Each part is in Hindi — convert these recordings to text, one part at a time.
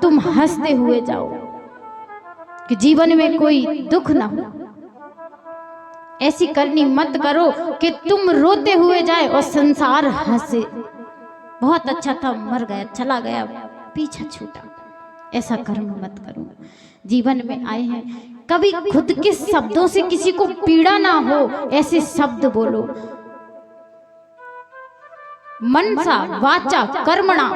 तुम हंसते हुए जाओ, कि जीवन में कोई दुख ना हो। ऐसी करनी मत करो कि तुम रोते हुए जाए और संसार हंसे, बहुत अच्छा था, मर गया, चला गया, पीछा छूटा। ऐसा कर्म मत करो। जीवन में आए हैं, कभी खुद के शब्दों से किसी को पीड़ा ना हो, ऐसे शब्द बोलो। मनसा वाचा कर्मणा,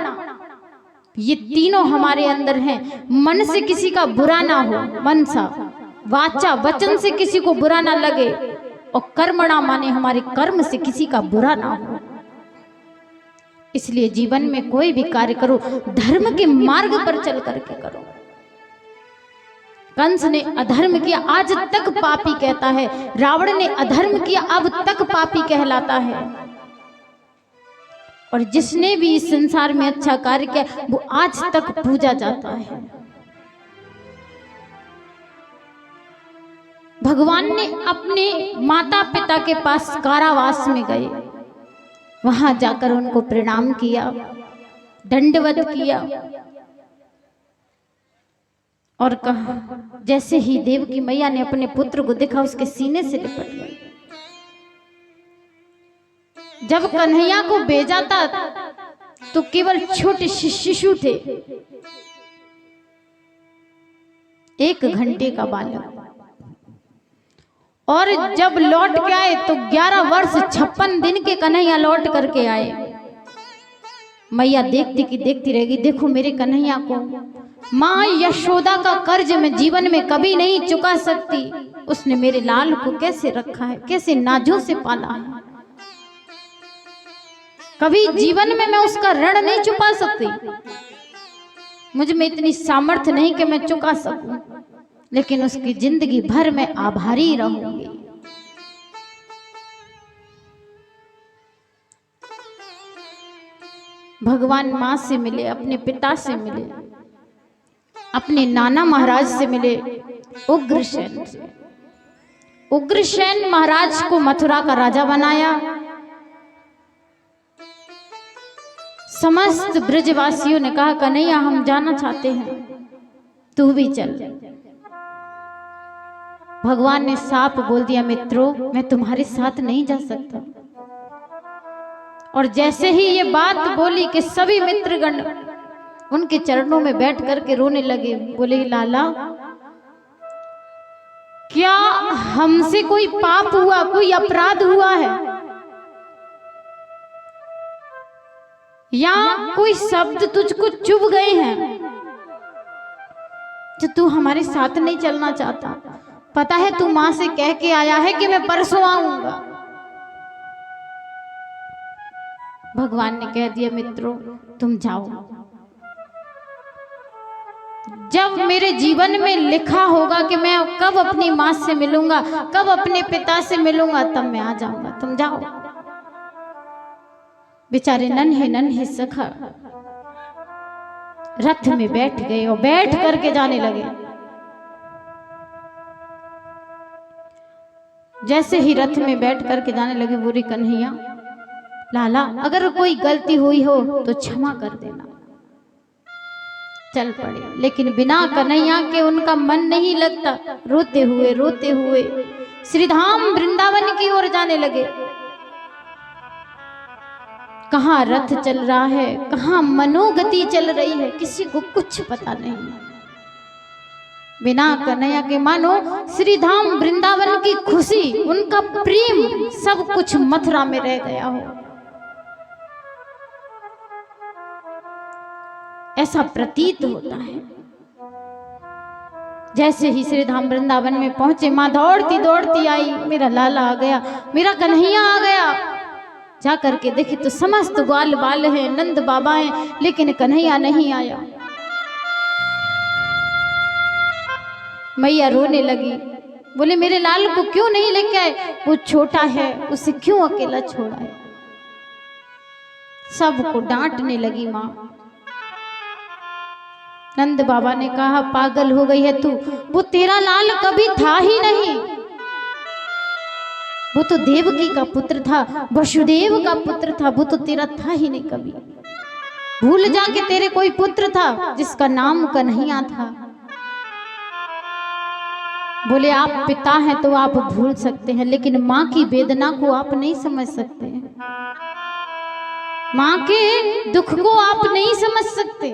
ये तीनों हमारे अंदर हैं। मन से किसी का बुरा ना हो, मनसा वाचा वचन से किसी को बुरा ना लगे, और कर्मणा माने हमारे कर्म से किसी का बुरा ना हो। इसलिए जीवन में कोई भी कार्य करो, धर्म के मार्ग पर चल करके करो। कंस ने अधर्म किया, आज तक पापी कहता है। रावण ने अधर्म किया, अब तक पापी कहलाता है। और जिसने भी इस संसार में अच्छा कार्य किया, वो आज तक पूजा जाता है। भगवान ने अपने माता पिता के पास कारावास में गए, वहां जाकर उनको प्रणाम किया, दंडवत किया, और कहा, जैसे ही देवकी मैया ने अपने पुत्र को देखा, उसके सीने से लिपट गई। जब कन्हैया को भेजा था तो केवल छोटे शिशु थे, 1 घंटे का बालक, और जब लौट के आए तो 11 वर्ष 56 दिन के कन्हैया लौट करके आए। मैया देखती की देखती रहेगी, देखो मेरे कन्हैया को। माँ यशोदा का कर्ज मैं जीवन में कभी नहीं चुका सकती। उसने मेरे लाल को कैसे रखा है, कैसे नाजों से पाला है, कभी जीवन में मैं उसका ऋण नहीं चुका सकती। मुझ में इतनी सामर्थ्य नहीं कि मैं चुका सकूं, लेकिन उसकी जिंदगी भर मैं आभारी रहूंगी। भगवान माँ से मिले, अपने पिता से मिले, अपने नाना महाराज से मिले, उग्रसेन से। उग्रसेन महाराज को मथुरा का राजा बनाया। समस्त ब्रजवासियों ने कहा, कन्हैया हम जाना चाहते हैं, तू भी चल। भगवान ने साफ बोल दिया, मित्रों मैं तुम्हारे साथ नहीं जा सकता। और जैसे ही ये बात बोली कि सभी मित्रगण उनके चरणों में बैठ करके रोने लगे। बोले, लाला क्या हमसे कोई पाप हुआ, कोई अपराध हुआ है, या कोई शब्द तुझको चुभ गए हैं जो तू हमारे साथ नहीं चलना चाहता? पता है तू मां से कह के आया है कि मैं परसों आऊंगा। भगवान ने कह दिया, मित्रों तुम जाओ, जब मेरे जीवन में लिखा होगा कि मैं कब अपनी मां से मिलूंगा, कब अपने पिता से मिलूंगा, तब मैं आ जाऊंगा, तुम जाओ। बेचारे नन्हे नन्हे सखा रथ में बैठ गए और बैठ करके जाने लगे। जैसे ही रथ में बैठ करके जाने लगे, बोली, कन्हैया लाला अगर कोई गलती हुई हो तो क्षमा कर देना। चल पड़े, लेकिन बिना कन्हैया के उनका मन नहीं लगता। रोते हुए श्रीधाम वृंदावन की ओर जाने लगे। कहाँ रथ चल रहा है, कहाँ मनोगति चल रही है, किसी को कुछ पता नहीं। बिना कन्हैया के मानो श्रीधाम वृंदावन की खुशी, उनका प्रेम, सब कुछ मथुरा में रह गया हो, ऐसा प्रतीत होता है। जैसे ही श्रीधाम वृंदावन में पहुंचे, मां दौड़ती दौड़ती आई, मेरा लाला आ गया, मेरा कन्हैया आ गया। जा करके देखे तो समस्त ग्वाल बाल हैं, नंद बाबा हैं, लेकिन कन्हैया नहीं आया। मैया रोने लगी, बोले, मेरे लाल को क्यों नहीं लेके आए? वो छोटा है, उसे क्यों अकेला छोड़ा है? सबको डांटने लगी मां। नंद बाबा ने कहा, पागल हो गई है तू, वो तेरा लाल कभी था ही नहीं। वो तो देवकी का पुत्र था, वसुदेव का पुत्र था, वो तो तेरा था ही नहीं कभी। भूल जा कि तेरे कोई पुत्र था जिसका नाम कन्हैया था। बोले आप पिता हैं तो आप भूल सकते हैं, लेकिन माँ की वेदना को आप नहीं समझ सकते, माँ के दुख को आप नहीं समझ सकते।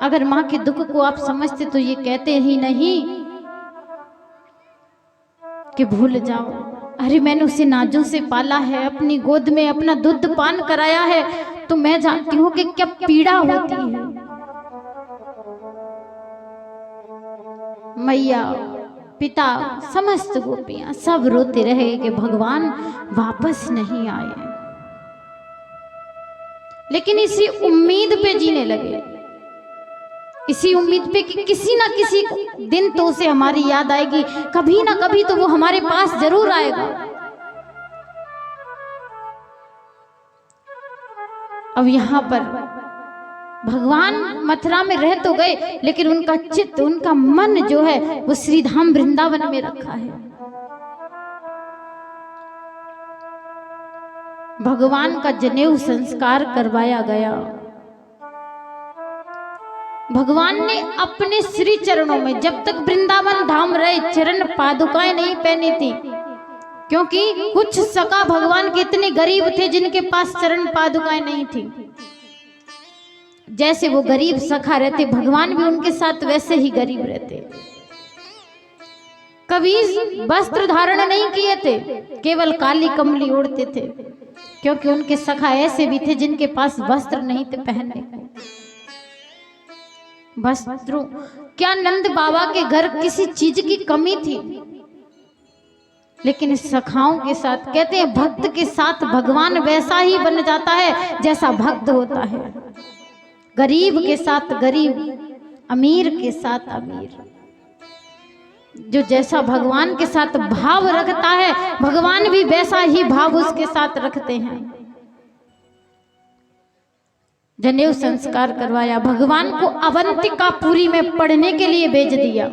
अगर माँ के दुख को आप समझते तो ये कहते ही नहीं कि भूल जाओ। अरे मैंने उसे नाजों से पाला है, अपनी गोद में अपना दूध पान कराया है, तो मैं जानती हूँ कि क्या पीड़ा होती है। मैया, पिता, समस्त गोपियां सब रोते रहे कि भगवान वापस नहीं आए, लेकिन इसी उम्मीद पे जीने लगे, इसी उम्मीद पे कि किसी ना किसी दिन तो उसे हमारी याद आएगी, कभी ना कभी तो वो हमारे पास जरूर आएगा। अब यहाँ पर भगवान मथुरा में रह तो गए, लेकिन उनका चित्त, उनका मन जो है वो श्रीधाम वृंदावन में रखा है। भगवान का जनेऊ संस्कार करवाया गया। भगवान ने अपने श्री चरणों में, जब तक वृंदावन धाम रहे, चरण पादुकाएं नहीं पहनी थी, क्योंकि कुछ सखा भगवान के इतने गरीब थे जिनके पास चरण पादुकाएं नहीं थी। जैसे वो गरीब सखा रहते, भगवान भी उनके साथ वैसे ही गरीब रहते। कभी वस्त्र धारण नहीं किए थे, केवल काली कमली ओढ़ते थे, क्योंकि उनके सखा ऐसे भी थे जिनके पास वस्त्र नहीं थे पहनने को। वस्त्रों क्या नंद बाबा के घर किसी चीज की कमी थी, लेकिन सखाओं के साथ, कहते हैं भक्त के साथ भगवान वैसा ही बन जाता है जैसा भक्त होता है। गरीब के साथ गरीब, अमीर के साथ अमीर, जो जैसा भगवान के साथ भाव रखता है, भगवान भी वैसा ही भाव उसके साथ रखते हैं। जनेऊ संस्कार करवाया, भगवान को अवंतिकापुरी में पढ़ने के लिए भेज दिया,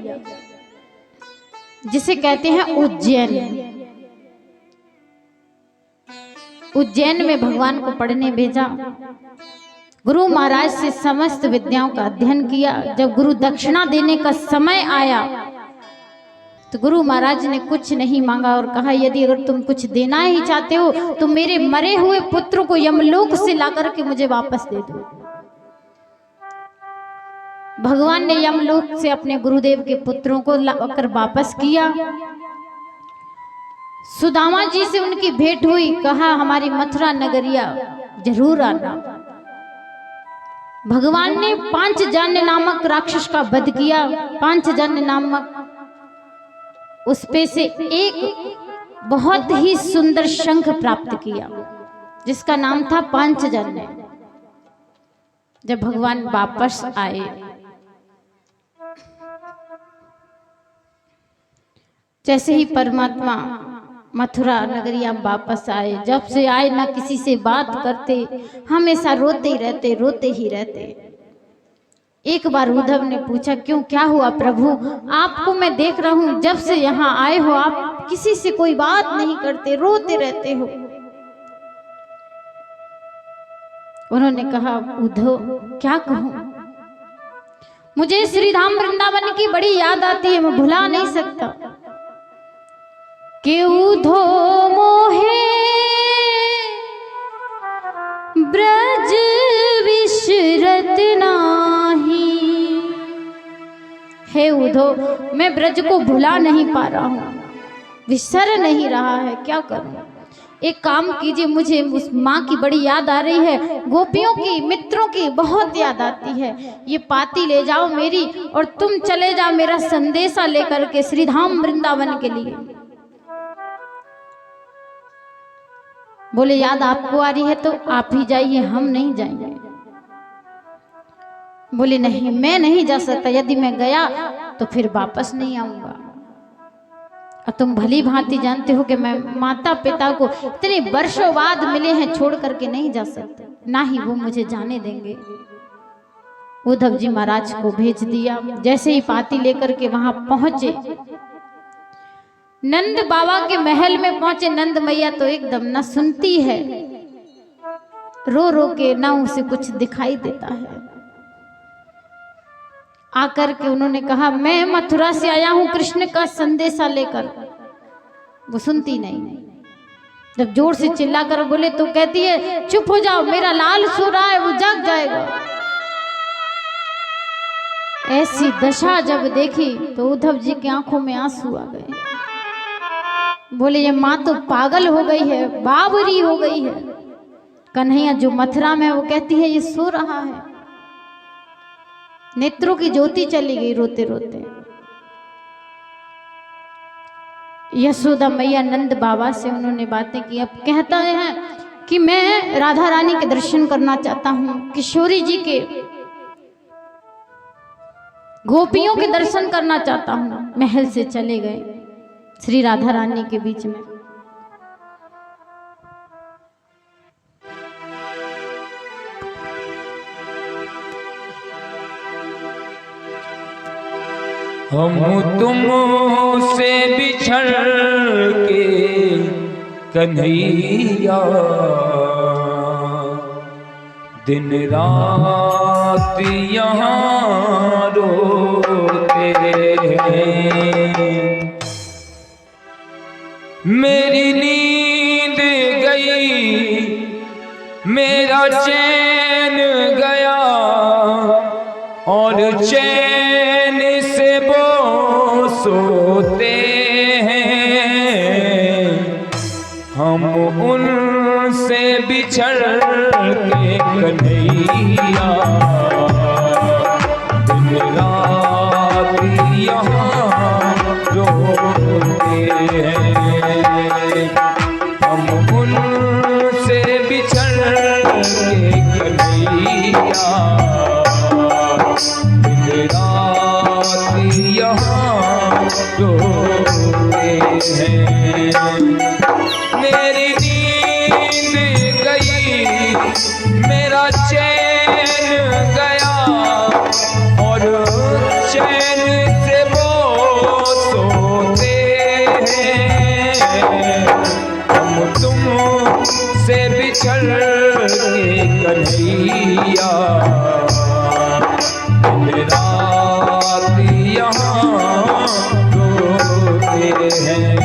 जिसे कहते हैं उज्जैन। उज्जैन में भगवान को पढ़ने भेजा। गुरु महाराज से समस्त विद्याओं का अध्ययन किया। जब गुरु दक्षिणा देने का समय आया तो गुरु महाराज ने कुछ नहीं मांगा और कहा, यदि अगर तुम कुछ देना ही चाहते हो तो मेरे मरे हुए पुत्र को यमलोक से लाकर के मुझे वापस दे दो। भगवान ने यमलोक से अपने गुरुदेव के पुत्रों को लाकर वापस किया। सुदामा जी से उनकी भेंट हुई, कहा हमारी मथुरा नगरिया जरूर आना। भगवान ने पांचजन्य नामक राक्षस का वध किया। पांचजन्य नामक, उस पे से एक बहुत ही सुंदर शंख प्राप्त किया जिसका नाम था पांचजन्य। जब भगवान वापस आए, जैसे ही परमात्मा मथुरा नगरिया वापस आए, जब से आए ना किसी से बात करते, हमेशा रोते ही रहते, रोते ही रहते। एक बार उद्धव ने पूछा, क्यों, क्या हुआ प्रभु? आपको मैं देख रहा हूं, जब से यहाँ आए हो आप किसी से कोई बात नहीं करते, रोते रहते हो। उन्होंने कहा, उद्धव क्या कहूं, मुझे श्रीधाम वृंदावन की बड़ी याद आती है, मैं भुला नहीं सकता। के उधो मोहे ब्रज विशरत नाही। हे उधो, मैं ब्रज को भुला नहीं पा रहा हूँ, विसर नहीं रहा है, क्या करूं? एक काम कीजिए, मुझे उस माँ की बड़ी याद आ रही है, गोपियों की, मित्रों की बहुत याद आती है। ये पाती ले जाओ मेरी, और तुम चले जाओ मेरा संदेशा लेकर के श्रीधाम वृंदावन के लिए। बोले, याद आपको आ रही है तो आप ही जाइए, हम नहीं जाएंगे। बोले, नहीं, मैं नहीं जा सकता, यदि मैं गया तो फिर वापस नहीं आऊंगा। और तुम भली भांति जानते हो कि मैं माता पिता को इतने वर्षों बाद मिले हैं, छोड़ करके नहीं जा सकते, ना ही वो मुझे जाने देंगे। उद्धव जी महाराज को भेज दिया। जैसे ही पाती लेकर के वहां पहुंचे, नंद बाबा के महल में पहुंचे। नंद मैया तो एकदम न सुनती है, रो रो के ना उसे कुछ दिखाई देता है। आकर के उन्होंने कहा मैं मथुरा से आया हूं कृष्ण का संदेशा लेकर। वो सुनती नहीं। जब जोर से चिल्लाकर बोले तो कहती है चुप हो जाओ, मेरा लाल सो रहा है, वो जाग जाएगा। ऐसी दशा जब देखी तो उद्धव जी की आंखों में आंसू आ गए। बोले ये माँ तो पागल हो गई है, बावरी हो गई है। कन्हैया जो मथुरा में, वो कहती है ये सो रहा है। नेत्रों की ज्योति चली गई रोते रोते। यशोदा मैया नंद बाबा से उन्होंने बातें की। अब कहता है कि मैं राधा रानी के दर्शन करना चाहता हूँ, किशोरी जी के, गोपियों के दर्शन करना चाहता हूँ। महल से चले गए श्री राधा रानी के बीच में। हम तुम से बिछड़ के कन्हैया दिन रात यहाँ रोते हैं। मेरी नींद गई, मेरा चैन गया और चैन से वो सोते हैं। हम उनसे बिछड़ के कन्हैया दिन रात यहाँ रोते हैं। हम उनसे बिछड़ के कन्हैया दिन रात यहाँ रोते हैं। मेरी नींद गई, मेरा चैन गया और चैन से वो सोते हैं। हम तुम से बिछड़ के कन्हैया दिन रात यहाँ रोते हैं।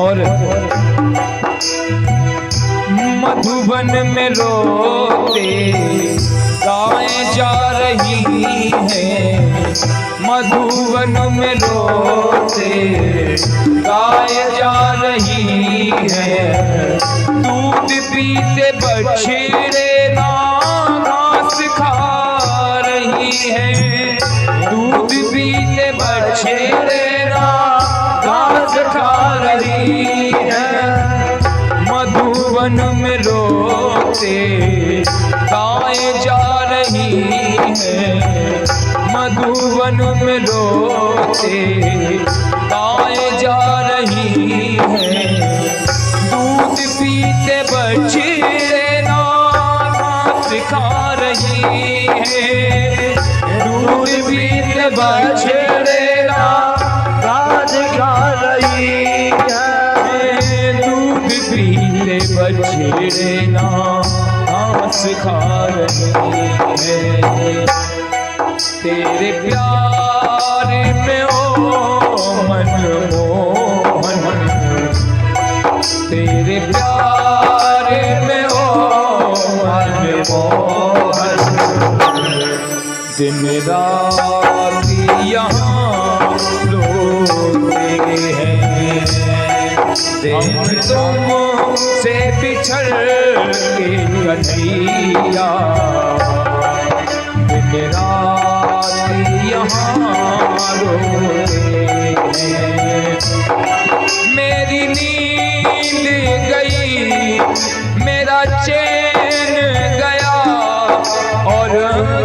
और मधुबन में रोते गायें जा रही हैं। मधुबन में रोते गायें जा रही हैं। दूध पीते बछड़े ना घास खा रही हैं। दूध पीते बछड़े ना घास खा रही है। मधुबन में रोते गायें जा रही है। मधुबन में रोते गायें जा रही है। दूध पीते बछड़े ना घास खा रही है। दूध पीते बछड़े ना बछड़े ना घास खा रही है। तेरे प्यार में ओ मनमोहन, तेरे प्यार में ओ मनमोहन, दिन रात यहाँ रोते हैं। हम तुम से बिछड़ के कन्हैया, दिन रात यहाँ रोते हैं। मेरी नींद गई, मेरा चैन गया, और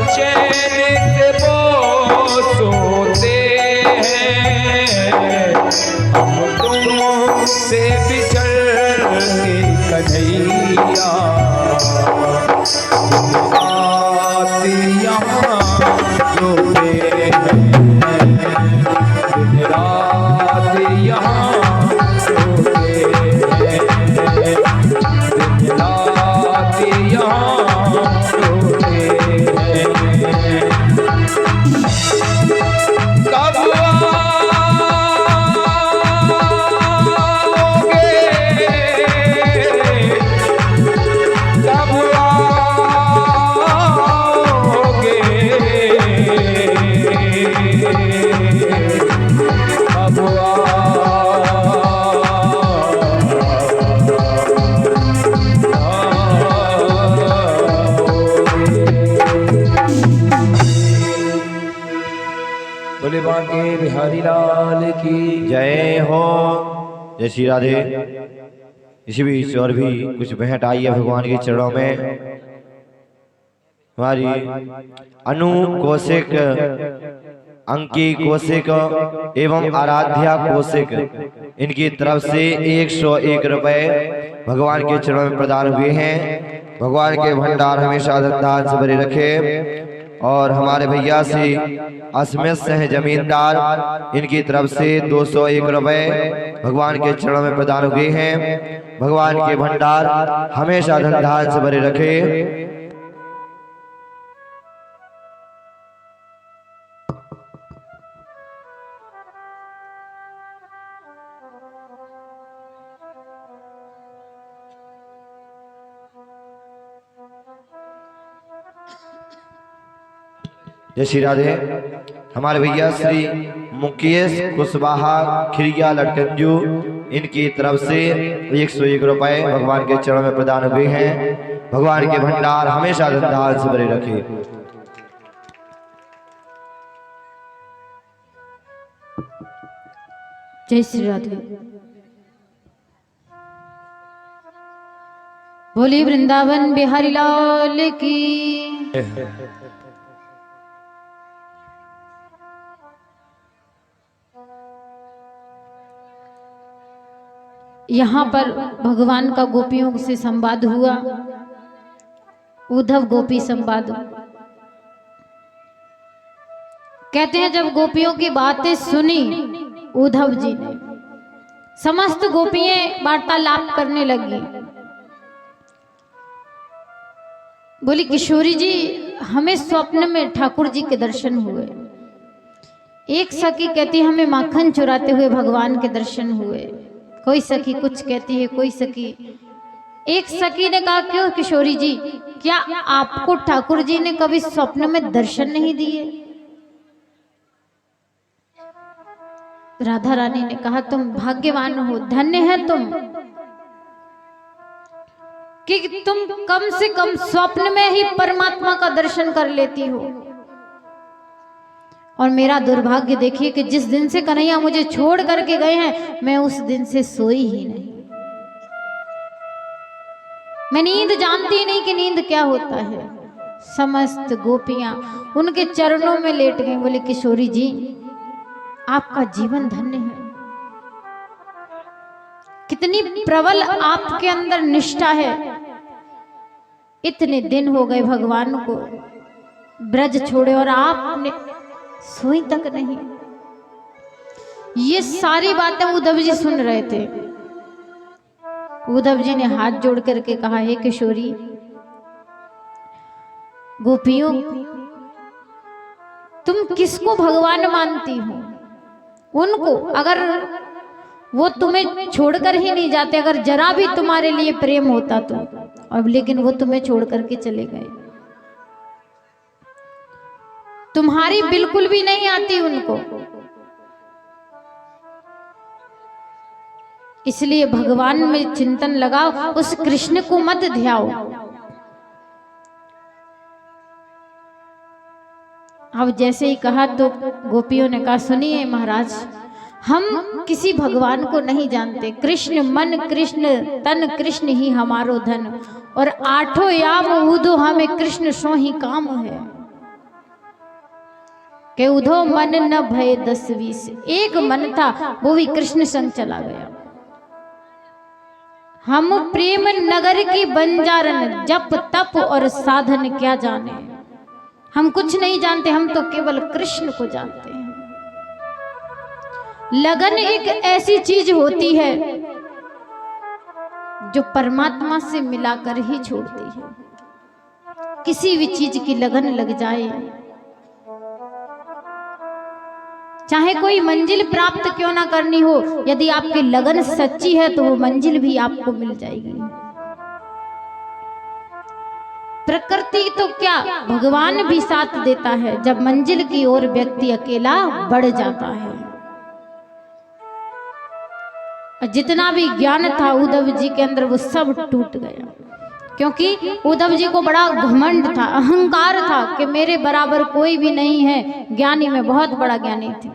चैन से वो सोते हैं। हम तुम से बिछड़ के कन्हैया, रात यहाँ रोते हैं, दिन रात यहाँ रोते हैं, दिन रात यहाँ रोते हैं। कब बोले बांके बिहारी लाल की जय हो। जय श्री राधे। इसी बीच और भी कुछ भेंट आई है भगवान के चरणों में। हमारी अनु कौशिक, अंकी कौशिक एवं आराध्या कौशिक, इनकी तरफ से 101 रुपए भगवान के चरणों में प्रदान हुए हैं। भगवान के भंडार हमेशा धन से भरे रखे। और हमारे भैया से अस्मित सिंह जमींदार, इनकी तरफ से 201 रुपए भगवान के चरणों में प्रदान हुए हैं। भगवान के भंडार हमेशा धन धान से भरे रखे। जय श्री राधे। हमारे भैया श्री मुकेश कुशवाहा खिरिया लटकंजू, इनकी तरफ से 101 रुपए भगवान के चरणों में प्रदान हुए हैं। भगवान के भंडार हमेशा धन से भरे रखे। जय श्री राधे। बोली वृंदावन बिहारी लाल की। यहाँ पर भगवान का गोपियों से संवाद हुआ, उद्धव गोपी संवाद। कहते हैं जब गोपियों की बातें सुनी उद्धव जी ने, समस्त गोपियां वार्तालाप करने लगी। बोली किशोरी जी, हमें स्वप्न में ठाकुर जी के दर्शन हुए। एक सखी कहती हमें माखन चुराते हुए भगवान के दर्शन हुए। कोई सखी कुछ कहती है, कोई सखी। एक सखी ने कहा क्यों किशोरी जी, क्या आपको ठाकुर जी ने कभी स्वप्न में दर्शन नहीं दिए? राधा रानी ने कहा तुम भाग्यवान हो, धन्य है तुम कि तुम कम से कम स्वप्न में ही परमात्मा का दर्शन कर लेती हो। और मेरा दुर्भाग्य देखिए कि जिस दिन से कन्हैया मुझे छोड़ करके गए हैं, मैं उस दिन से सोई ही नहीं। मैं नींद जानती नहीं कि नींद क्या होता है। समस्त गोपियां उनके चरणों में लेट गई। बोले किशोरी जी, आपका जीवन धन्य है। कितनी प्रबल आपके अंदर निष्ठा है। इतने दिन हो गए भगवान को ब्रज छोड़े और आपने सोई तक नहीं। ये सारी बातें उद्धव जी सुन रहे थे। उद्धव जी ने हाथ जोड़ करके कहा, हे किशोरी, गोपियों, तुम किसको भगवान मानती हो? उनको, अगर वो तुम्हें छोड़कर ही नहीं जाते, अगर जरा भी तुम्हारे लिए प्रेम होता तो, अब लेकिन वो तुम्हें छोड़ करके चले गए। तुम्हारी बिल्कुल भी नहीं आती उनको, इसलिए भगवान में चिंतन लगाओ, उस कृष्ण को मत ध्याओ। अब जैसे ही कहा तो गोपियों ने कहा, सुनिए महाराज, हम किसी भगवान को नहीं जानते। कृष्ण मन, कृष्ण तन, कृष्ण ही हमारो धन, और आठों याम उधो हमें कृष्ण सो ही काम है। के उधो मन न भय 10-20, एक मन था वो भी कृष्ण संग चला गया। हम प्रेम नगर की बंजारन, जप तप और साधन क्या जाने। हम कुछ नहीं जानते, हम तो केवल कृष्ण को जानते हैं। लगन एक ऐसी चीज होती है जो परमात्मा से मिलाकर ही छोड़ती है। किसी भी चीज की लगन लग जाए, चाहे कोई मंजिल प्राप्त क्यों ना करनी हो, यदि आपकी लगन सच्ची है तो वो मंजिल भी आपको मिल जाएगी। प्रकृति तो क्या, भगवान भी साथ देता है जब मंजिल की ओर व्यक्ति अकेला बढ़ जाता है। जितना भी ज्ञान था उद्धव जी के अंदर वो सब टूट गया, क्योंकि उद्धव जी को बड़ा घमंड था, अहंकार था कि मेरे बराबर कोई भी नहीं है। ज्ञानी में बहुत बड़ा ज्ञानी थे।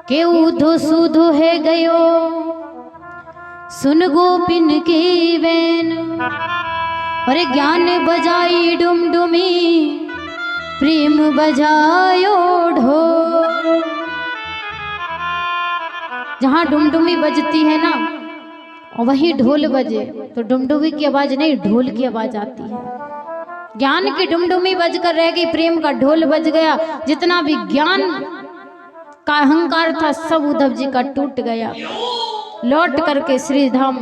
के उधो सुधो है गयो सुन गोपिन की वैन, अरे ज्ञान बजाई डुमडुमी प्रेम बजायो ढोल। जहां डुमडुमी बजती है ना, और वही ढोल बजे, तो डुमडुमी की आवाज नहीं, ढोल की आवाज आती है। ज्ञान की डुमडुमी बजकर रह गई, प्रेम का ढोल बज गया। जितना भी ज्ञान का अहंकार था सब उद्धव जी का टूट गया। लौट करके श्री धाम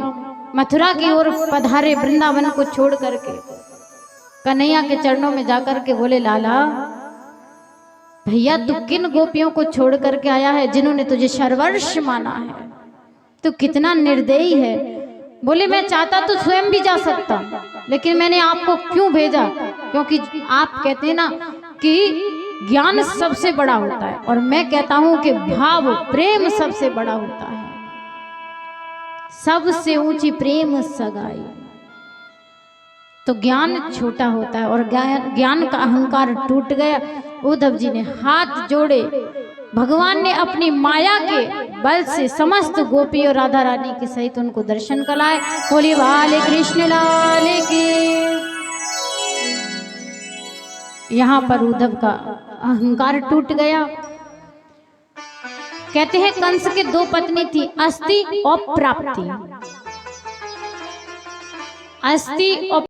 मथुरा की ओर पधारे, वृंदावन को छोड़ करके कन्हैया के चरणों में जाकर के बोले, लाला भैया तू किन गोपियों को छोड़ करके आया है जिन्होंने तुझे सर्वस्व माना है? तू कितना निर्दयी है। बोले, मैं चाहता तो स्वयं भी जा सकता, लेकिन मैंने आपको क्यों भेजा? क्योंकि आप कहते हैं ना कि ज्ञान सबसे बड़ा होता है, और मैं कहता हूं कि भाव प्रेम सबसे बड़ा होता है। सबसे ऊंची प्रेम सगाई। तो ज्ञान छोटा होता है, और ज्ञान का अहंकार टूट गया। उद्धव जी ने हाथ जोड़े, भगवान ने अपनी माया के बल से समस्त गोपी और राधा रानी के सहित उनको दर्शन कराए। बोले बाले कृष्ण लाल की। यहाँ पर उद्धव का अहंकार टूट गया। कहते हैं कंस के 2 पत्नी थी, अस्ति और प्राप्ति। अस्ति और